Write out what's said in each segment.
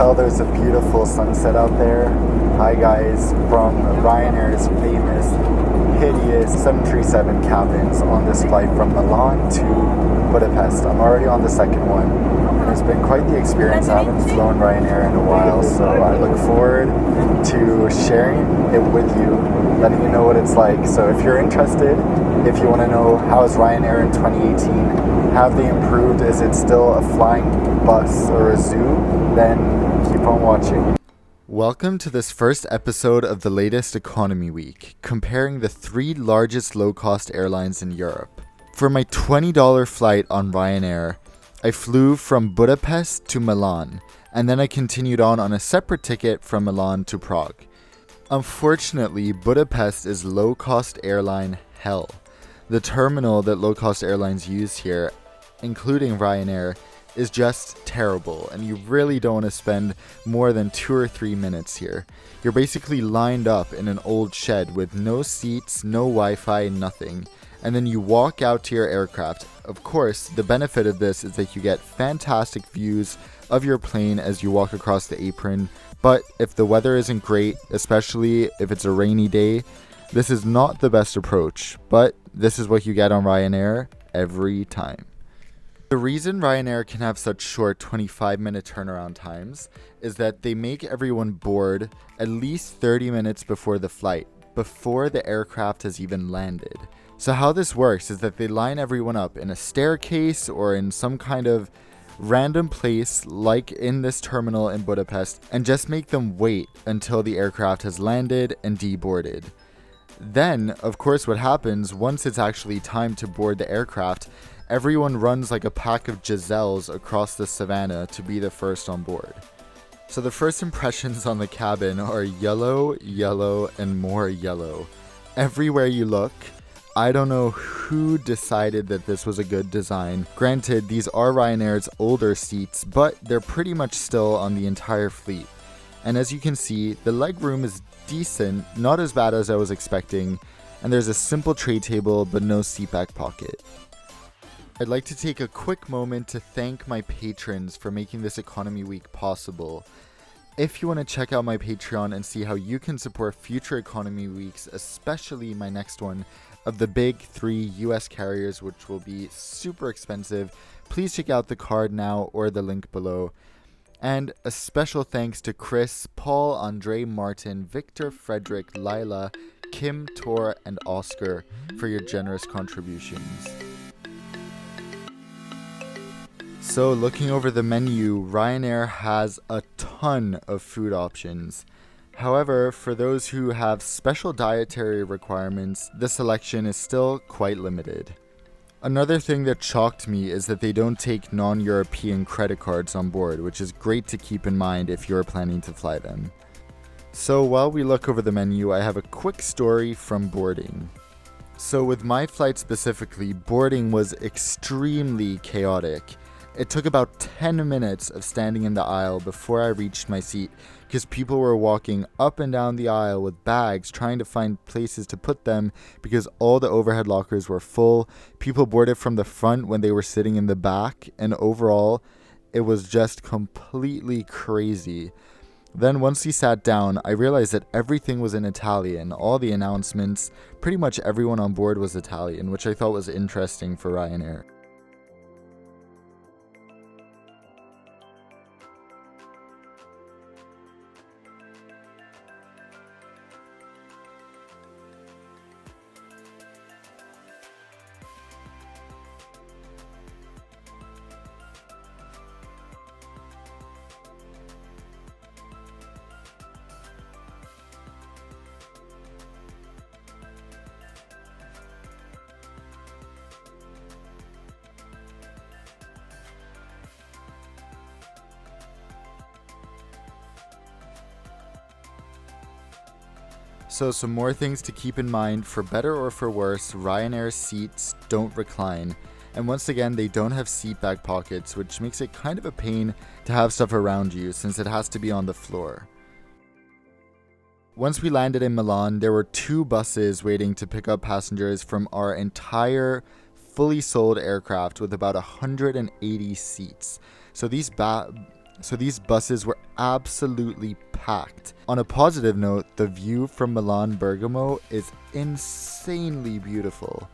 tell, there's a beautiful sunset out there. Hi guys, from Ryanair's famous, hideous 737 cabins on this flight from Milan to Budapest. I'm already on the second one, and it's been quite the experience. I haven't flown Ryanair in a while, so I look forward to sharing it with you, letting you know what it's like. So if you're interested, if you want to know how is Ryanair in 2018, have they improved, is it still a flying bus or a zoo, then keep on watching. Welcome to this first episode of the latest Economy Week, comparing the three largest low-cost airlines in Europe. For my $20 flight on Ryanair, I flew from Budapest to Milan, and then I continued on a separate ticket from Milan to Prague. Unfortunately, Budapest is low-cost airline hell. The terminal that low-cost airlines use here, including Ryanair, is just terrible, and you really don't want to spend more than 2 or 3 minutes here. You're basically lined up in an old shed with no seats, no Wi-Fi, nothing, and then you walk out to your aircraft. Of course, the benefit of this is that you get fantastic views of your plane as you walk across the apron, but if the weather isn't great, especially if it's a rainy day, this is not the best approach, but this is what you get on Ryanair every time. The reason Ryanair can have such short 25-minute turnaround times is that they make everyone board at least 30 minutes before the flight, before the aircraft has even landed. So how this works is that they line everyone up in a staircase or in some kind of random place like in this terminal in Budapest and just make them wait until the aircraft has landed and deboarded. Then, of course, what happens once it's actually time to board the aircraft, everyone runs like a pack of gazelles across the savannah to be the first on board. So the first impressions on the cabin are yellow, yellow, and more yellow. Everywhere you look. I don't know who decided that this was a good design. Granted, these are Ryanair's older seats, but they're pretty much still on the entire fleet. And as you can see, the legroom is decent, not as bad as I was expecting, and there's a simple tray table but no seat back pocket. I'd like to take a quick moment to thank my patrons for making this Economy Week possible. If you want to check out my Patreon and see how you can support future Economy Weeks, especially my next one of the big 3 US carriers, which will be super expensive, please check out the card now or the link below. And a special thanks to Chris, Paul, Andre, Martin, Victor, Frederick, Lila, Kim, Tor, and Oscar for your generous contributions. So looking over the menu, Ryanair has a ton of food options. However, for those who have special dietary requirements, the selection is still quite limited. Another thing that shocked me is that they don't take non-European credit cards on board, which is great to keep in mind if you're planning to fly them. So while we look over the menu, I have a quick story from boarding. So with my flight specifically, boarding was extremely chaotic. It took about 10 minutes of standing in the aisle before I reached my seat because people were walking up and down the aisle with bags trying to find places to put them because all the overhead lockers were full. People boarded from the front when they were sitting in the back, and overall, it was just completely crazy. Then once we sat down, I realized that everything was in Italian. All the announcements, pretty much everyone on board was Italian, which I thought was interesting for Ryanair. So some more things to keep in mind: for better or for worse, Ryanair seats don't recline. And once again, they don't have seat back pockets, which makes it kind of a pain to have stuff around you since it has to be on the floor. Once we landed in Milan, there were 2 buses waiting to pick up passengers from our entire fully sold aircraft with about 180 seats. So these So these buses were absolutely packed. On a positive note, the view from Milan Bergamo is insanely beautiful.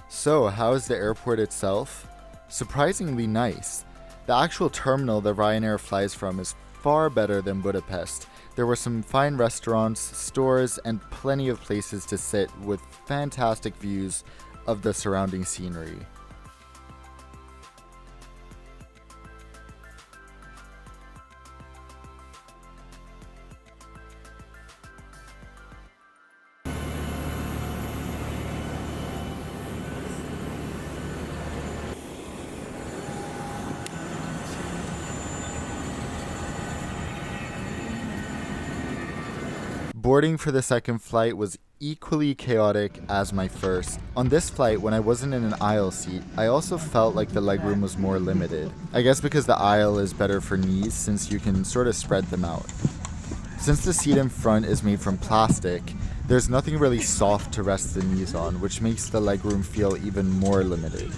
So, how is the airport itself? Surprisingly nice. The actual terminal that Ryanair flies from is far better than Budapest. There were some fine restaurants, stores, and plenty of places to sit with fantastic views of the surrounding scenery. Boarding for the second flight was equally chaotic as my first. On this flight, when I wasn't in an aisle seat, I also felt like the legroom was more limited. I guess because the aisle is better for knees since you can sort of spread them out. Since the seat in front is made from plastic, there's nothing really soft to rest the knees on, which makes the legroom feel even more limited.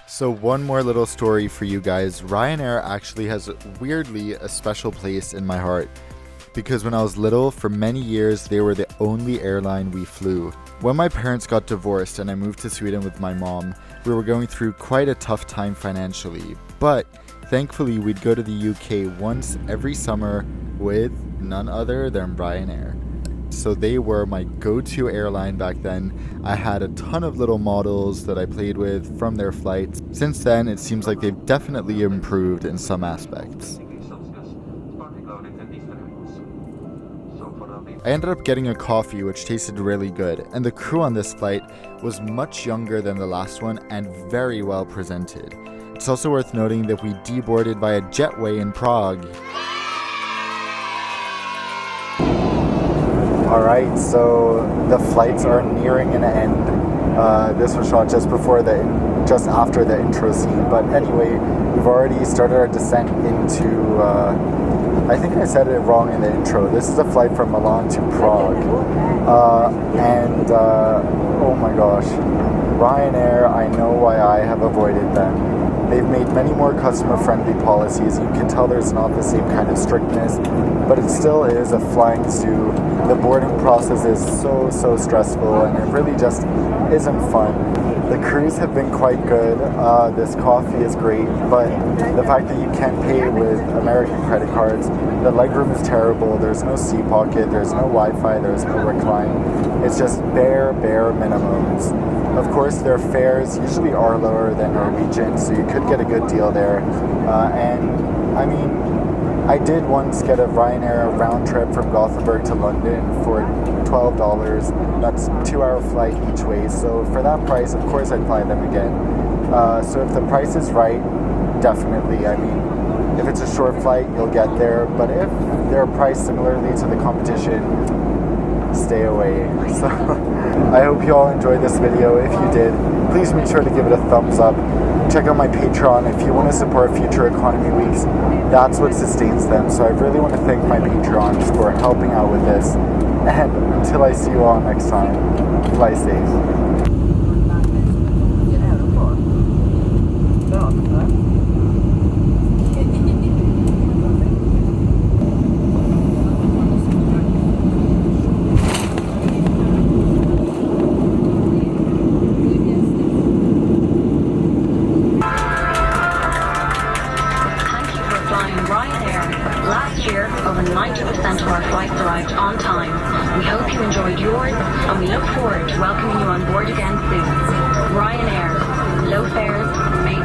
So one more little story for you guys. Ryanair actually has weirdly a special place in my heart because when I was little, for many years, they were the only airline we flew. When my parents got divorced and I moved to Sweden with my mom, we were going through quite a tough time financially, but thankfully we'd go to the UK once every summer with none other than Ryanair. So they were my go-to airline back then. I had a ton of little models that I played with from their flights. Since then, it seems like they've definitely improved in some aspects. I ended up getting a coffee which tasted really good, and the crew on this flight was much younger than the last one and very well presented. It's also worth noting that we deboarded by a jetway in Prague. Alright, so the flights are nearing an end. This was shot just after the intro scene, but anyway, we've already started our descent into, I think I said it wrong in the intro. This is a flight from Milan to Prague. Oh my gosh, Ryanair, I know why I have avoided them. They've made many more customer-friendly policies. You can tell there's not the same kind of strictness, but it still is a flying zoo. The boarding process is so stressful, and it really just isn't fun. The crews have been quite good. This coffee is great, but the fact that you can't pay with American credit cards, the legroom is terrible. There's no seat pocket, there's no Wi-Fi, there's no recline. It's just bare minimums. Of course, their fares usually are lower than Norwegian, so you could get a good deal there. And I mean, I did once get a Ryanair round trip from Gothenburg to London for $12. That's a 2-hour flight each way. So for that price, of course, I'd fly them again. So if the price is right, definitely. I mean, if it's a short flight, you'll get there. But if they're priced similarly to the competition, stay away. So I hope you all enjoyed this video. If you did, please make sure to give it a thumbs up. Check out my Patreon if you want to support future economy weeks. That's what sustains them. So I really want to thank my Patreons for helping out with this. And until I see you all next time, fly safe. Ryanair. Last year, over 90% of our flights arrived on time. We hope you enjoyed yours, and we look forward to welcoming you on board again soon. Ryanair. Low fares, made